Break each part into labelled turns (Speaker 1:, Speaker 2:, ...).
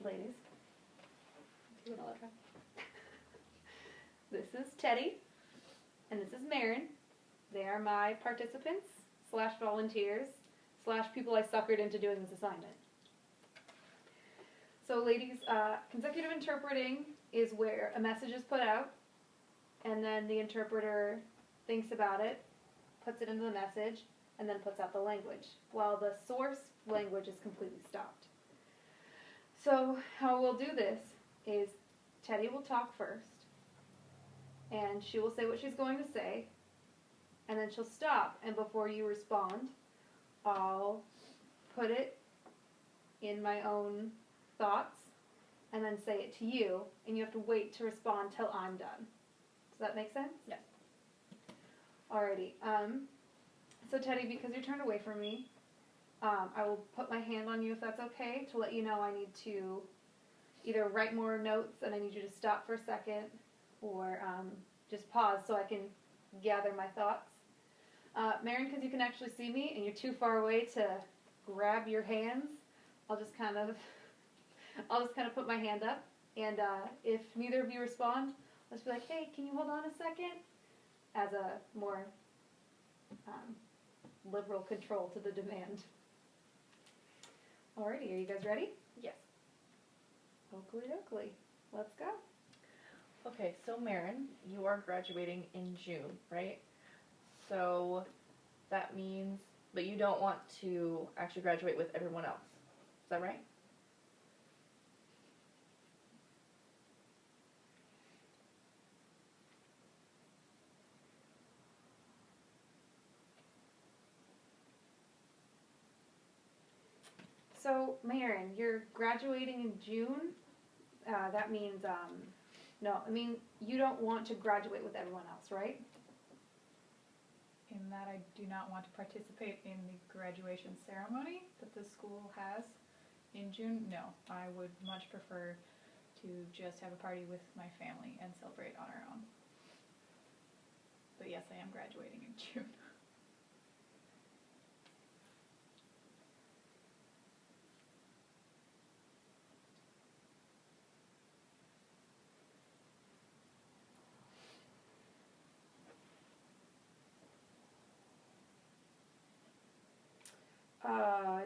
Speaker 1: ladies. This is Teddy, and this is Marin. They are my participants, slash volunteers, slash people I suckered into doing this assignment. So ladies, consecutive interpreting is where a message is put out, and then the interpreter thinks about it, puts it into the message, and then puts out the language, while the source language is completely stopped. So how we'll do this is Teddy will talk first, and she will say what she's going to say, and then she'll stop, and before you respond, I'll put it in my own thoughts, and then say it to you, and you have to wait to respond till I'm done. Does that make sense?
Speaker 2: Yes.
Speaker 1: Alrighty. So Teddy, because you're turned away from me, I will put my hand on you if that's okay, to let you know I need to either write more notes and I need you to stop for a second, or just pause so I can gather my thoughts. Marin, because you can actually see me and you're too far away to grab your hands, I'll just kind of put my hand up, and if neither of you respond, I'll just be like, hey, can you hold on a second? As a more liberal control to the demand. Alrighty, are you guys ready?
Speaker 2: Yes.
Speaker 1: Oakley dokley. Let's go.
Speaker 2: Okay, so Marin, you are graduating in June, right? So that means, but you don't want to actually graduate with everyone else. Is that right?
Speaker 1: So, Marin, you're graduating in June. That means, no, I mean, you don't want to graduate with everyone else, right?
Speaker 3: In that I do not want to participate in the graduation ceremony that the school has in June. No, I would much prefer to just have a party with my family and celebrate on our own. But yes, I am graduating in June.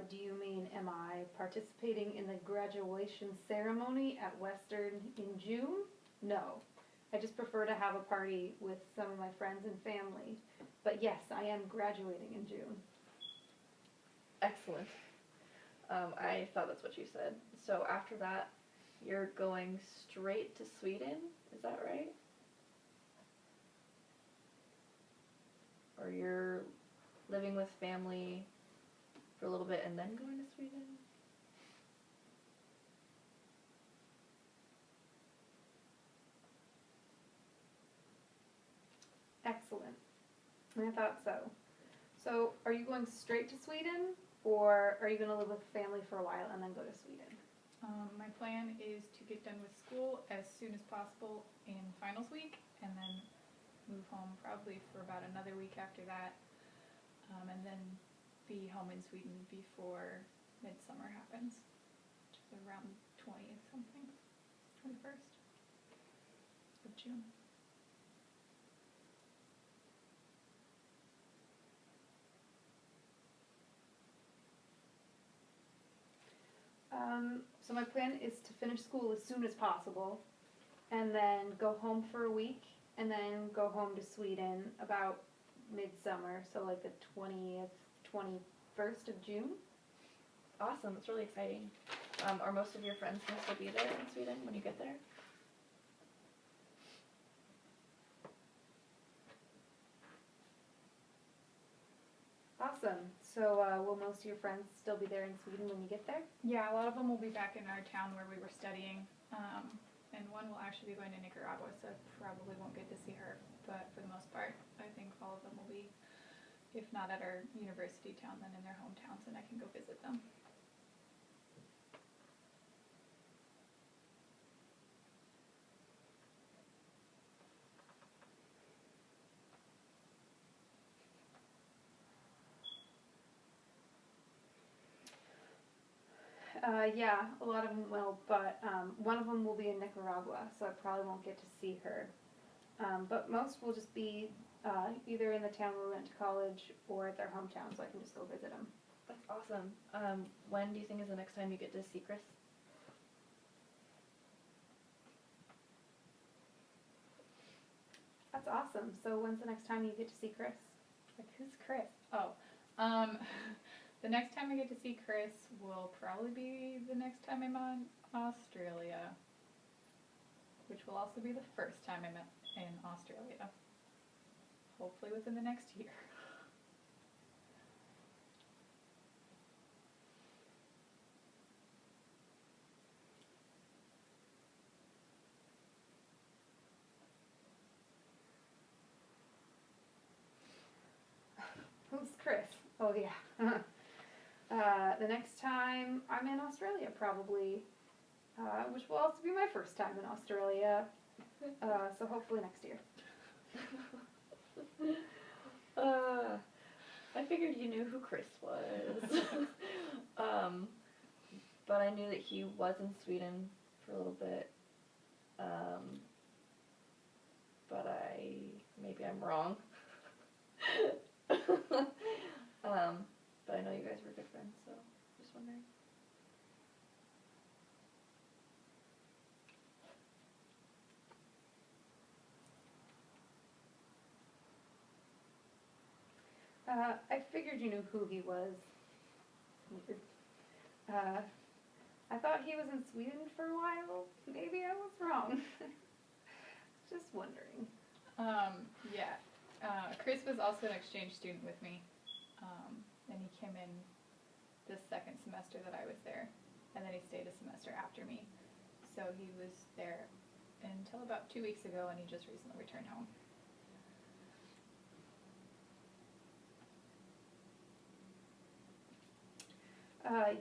Speaker 1: Do you mean, am I participating in the graduation ceremony at Western in June? No. I just prefer to have a party with some of my friends and family. But yes, I am graduating in June.
Speaker 2: Excellent. I thought that's what you said. So after that, you're going straight to Sweden, is that right? Or you're living with family for a little bit and then going to Sweden?
Speaker 1: Excellent. I thought so. So, are you going straight to Sweden, or are you going to live with family for a while and then go to Sweden?
Speaker 3: My plan is to get done with school as soon as possible in finals week, and then move home probably for about another week after that, and then be home in Sweden before midsummer happens, which is around 20th something, 21st of June.
Speaker 1: So my plan is to finish school as soon as possible, and then go home for a week, and then go home to Sweden about midsummer, so like the 20th, 21st of June.
Speaker 2: Awesome, that's really exciting. Are most of your friends going to still be there in Sweden when you get there?
Speaker 1: Awesome. So will most of your friends still be there in Sweden when you get there?
Speaker 3: Yeah, a lot of them will be back in our town where we were studying, and one will actually be going to Nicaragua, so I probably won't get to see her, but for the most part, I think all of them will be, if not at our university town, then in their hometowns, and I can go visit them.
Speaker 1: Yeah, a lot of them will, but one of them will be in Nicaragua, so I probably won't get to see her. But most will just be either in the town where we went to college or at their hometown, so I can just go visit them.
Speaker 2: That's awesome. When do you think is the next time you get to see Chris?
Speaker 1: That's awesome. So when's the next time you get to see Chris?
Speaker 3: Like, who's Chris? Oh, the next time I get to see Chris will probably be the next time I'm on Australia, which will also be the first time I'm in Australia. Hopefully within the next year.
Speaker 1: Who's Chris? Oh yeah. The next time I'm in Australia, probably, which will also be my first time in Australia. So hopefully next year.
Speaker 2: I figured you knew who Chris was. But I knew that he was in Sweden for a little bit. But maybe I'm wrong. But I know you guys were good friends, so just wondering.
Speaker 1: I figured you knew who he was. Weird. I thought he was in Sweden for a while. Maybe I was wrong. Just wondering.
Speaker 3: Yeah. Chris was also an exchange student with me, and he came in the second semester that I was there, and then he stayed a semester after me. So he was there until about 2 weeks ago, and he just recently returned home.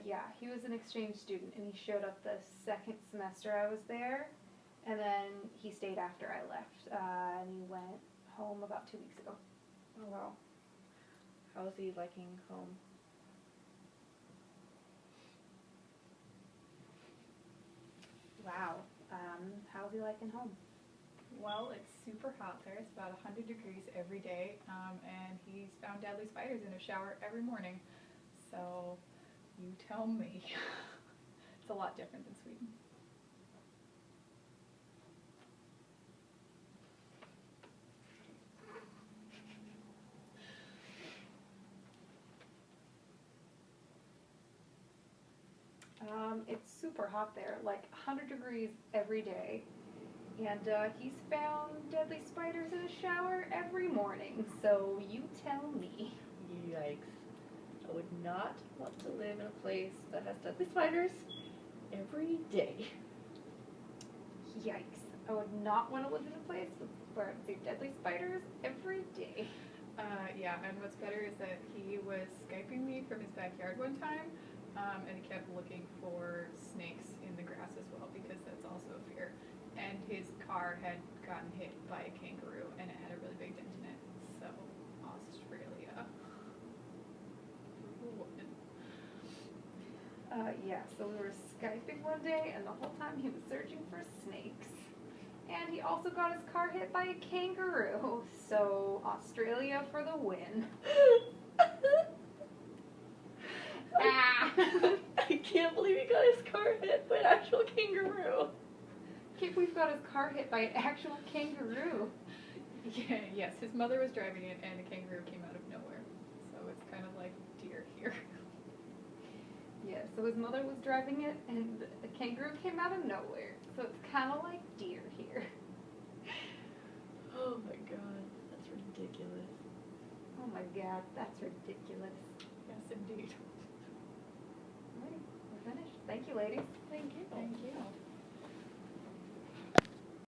Speaker 1: Yeah, he was an exchange student, and he showed up the second semester I was there, and then he stayed after I left, and he went home about 2 weeks ago.
Speaker 2: Oh wow. How is he liking home?
Speaker 1: Wow. How's he liking home?
Speaker 3: Well, it's super hot there. It's about 100 degrees every day, and he's found deadly spiders in his shower every morning. So, you tell me. It's a lot different than Sweden.
Speaker 1: It's super hot there, like 100 degrees every day. And he's found deadly spiders in his shower every morning, so you tell me.
Speaker 2: Yikes. I would not want to live in a place that has deadly spiders every day.
Speaker 1: Yikes. I would not want to live in a place where I see deadly spiders every day.
Speaker 3: Yeah, and what's better is that he was Skyping me from his backyard one time, and he kept looking for snakes in the grass as well, because that's also a fear. And his car had gotten hit by a kangaroo, and it had a really big dent in it. So, Australia.
Speaker 1: Yeah, so we were Skyping one day, and the whole time he was searching for snakes. And he also got his car hit by a kangaroo. So, Australia for the win. Ah!
Speaker 2: I can't believe he got his car hit by an actual kangaroo.
Speaker 1: Can't believe he got his car hit by an actual kangaroo.
Speaker 3: Yeah, yes, his mother was driving it, and the kangaroo came out of nowhere. So it's kind of like deer here.
Speaker 1: Yeah, so his mother was driving it, and the kangaroo came out of nowhere. So it's kind of like deer here.
Speaker 2: Oh my god, that's ridiculous.
Speaker 1: Oh my god, that's ridiculous.
Speaker 3: Yes, indeed.
Speaker 1: Alright, we're finished. Thank you, ladies.
Speaker 3: Thank you. Thank you.